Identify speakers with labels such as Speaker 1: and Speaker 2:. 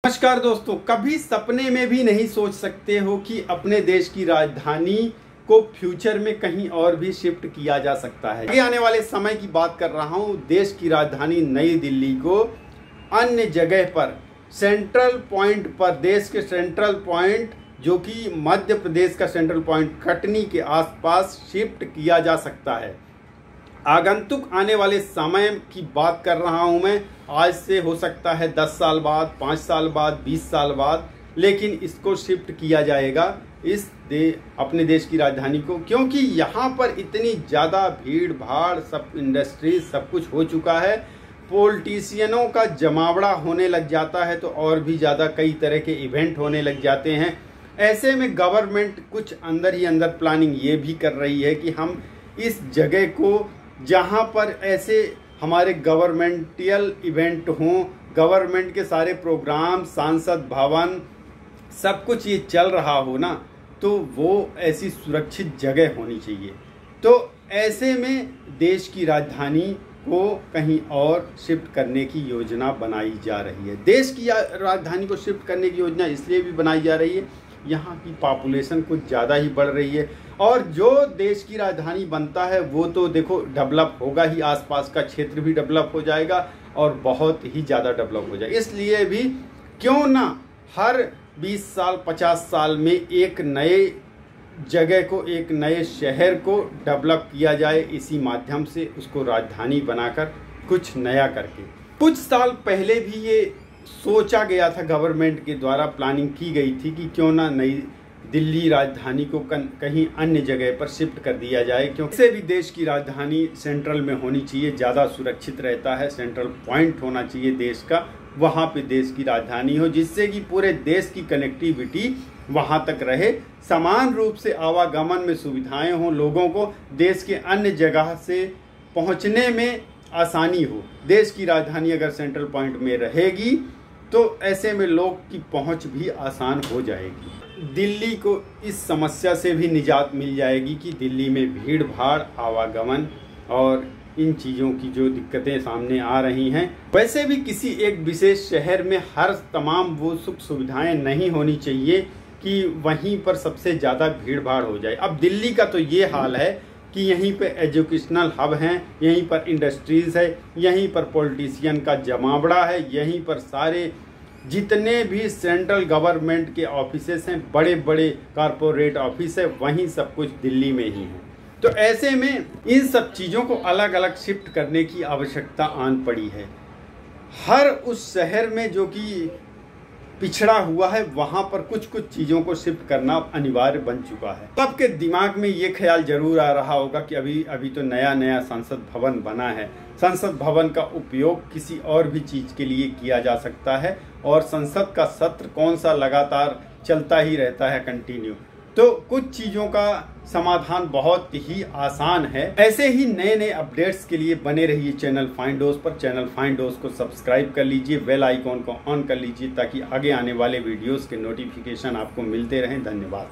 Speaker 1: नमस्कार दोस्तों, कभी सपने में भी नहीं सोच सकते हो कि अपने देश की राजधानी को फ्यूचर में कहीं और भी शिफ्ट किया जा सकता है। आगे आने वाले समय की बात कर रहा हूं। देश की राजधानी नई दिल्ली को अन्य जगह पर सेंट्रल पॉइंट पर, देश के सेंट्रल पॉइंट जो कि मध्य प्रदेश का सेंट्रल पॉइंट कटनी के आसपास शिफ्ट किया जा सकता है। आगंतुक आने वाले समय की बात कर रहा हूं मैं। आज से हो सकता है 10 साल बाद, 5 साल बाद, 20 साल बाद, लेकिन इसको शिफ्ट किया जाएगा अपने देश की राजधानी को, क्योंकि यहाँ पर इतनी ज़्यादा भीड़ भाड़, सब इंडस्ट्रीज सब कुछ हो चुका है। पॉलिटिशियनों का जमावड़ा होने लग जाता है तो और भी ज़्यादा कई तरह के इवेंट होने लग जाते हैं। ऐसे में गवर्नमेंट कुछ अंदर ही अंदर प्लानिंग ये भी कर रही है कि हम इस जगह को, जहाँ पर ऐसे हमारे गवर्नमेंटल इवेंट हों, गवर्नमेंट के सारे प्रोग्राम, सांसद भवन, सब कुछ ये चल रहा हो ना, तो वो ऐसी सुरक्षित जगह होनी चाहिए। तो ऐसे में देश की राजधानी को कहीं और शिफ्ट करने की योजना बनाई जा रही है। देश की राजधानी को शिफ्ट करने की योजना इसलिए भी बनाई जा रही है, यहाँ की पॉपुलेशन कुछ ज़्यादा ही बढ़ रही है और जो देश की राजधानी बनता है वो तो देखो डेवलप होगा ही, आसपास का क्षेत्र भी डेवलप हो जाएगा और बहुत ही ज़्यादा डेवलप हो जाएगा। इसलिए भी क्यों ना हर 20 साल 50 साल में एक नए जगह को, एक नए शहर को डेवलप किया जाए, इसी माध्यम से उसको राजधानी बनाकर कुछ नया करके। कुछ साल पहले भी ये सोचा गया था, गवर्नमेंट के द्वारा प्लानिंग की गई थी कि क्यों ना नई दिल्ली राजधानी को कहीं अन्य जगह पर शिफ्ट कर दिया जाए, क्योंकि इससे भी देश की राजधानी सेंट्रल में होनी चाहिए, ज़्यादा सुरक्षित रहता है। सेंट्रल पॉइंट होना चाहिए देश का, वहाँ पे देश की राजधानी हो, जिससे कि पूरे देश की कनेक्टिविटी वहाँ तक रहे, समान रूप से आवागमन में सुविधाएं हों, लोगों को देश के अन्य जगह से पहुँचने में आसानी हो। देश की राजधानी अगर सेंट्रल पॉइंट में रहेगी तो ऐसे में लोग की पहुंच भी आसान हो जाएगी। दिल्ली को इस समस्या से भी निजात मिल जाएगी कि दिल्ली में भीड़ भाड़, आवागमन और इन चीज़ों की जो दिक्कतें सामने आ रही हैं, वैसे भी किसी एक विशेष शहर में हर तमाम वो सुख सुविधाएं नहीं होनी चाहिए कि वहीं पर सबसे ज़्यादा भीड़ भाड़ हो जाए। अब दिल्ली का तो ये हाल है कि यहीं पे एजुकेशनल हब हैं, यहीं पर इंडस्ट्रीज़ है, यहीं पर पॉलिटिशियन का जमावड़ा है, यहीं पर सारे जितने भी सेंट्रल गवर्नमेंट के ऑफिसेस हैं, बड़े बड़े कॉरपोरेट ऑफिस है, वहीं सब कुछ दिल्ली में ही है। तो ऐसे में इन सब चीज़ों को अलग अलग शिफ्ट करने की आवश्यकता आन पड़ी है। हर उस शहर में जो कि पिछड़ा हुआ है, वहाँ पर कुछ कुछ चीज़ों को शिफ्ट करना अनिवार्य बन चुका है। तो आपके दिमाग में ये ख्याल जरूर आ रहा होगा कि अभी तो नया नया संसद भवन बना है, संसद भवन का उपयोग किसी और भी चीज़ के लिए किया जा सकता है और संसद का सत्र कौन सा लगातार चलता ही रहता है कंटिन्यू। तो कुछ चीज़ों का समाधान बहुत ही आसान है। ऐसे ही नए नए अपडेट्स के लिए बने रहिए चैनल फाइंड डोज पर। चैनल फाइंड डोज को सब्सक्राइब कर लीजिए, बेल आइकॉन को ऑन कर लीजिए ताकि आगे आने वाले वीडियोस के नोटिफिकेशन आपको मिलते रहें। धन्यवाद।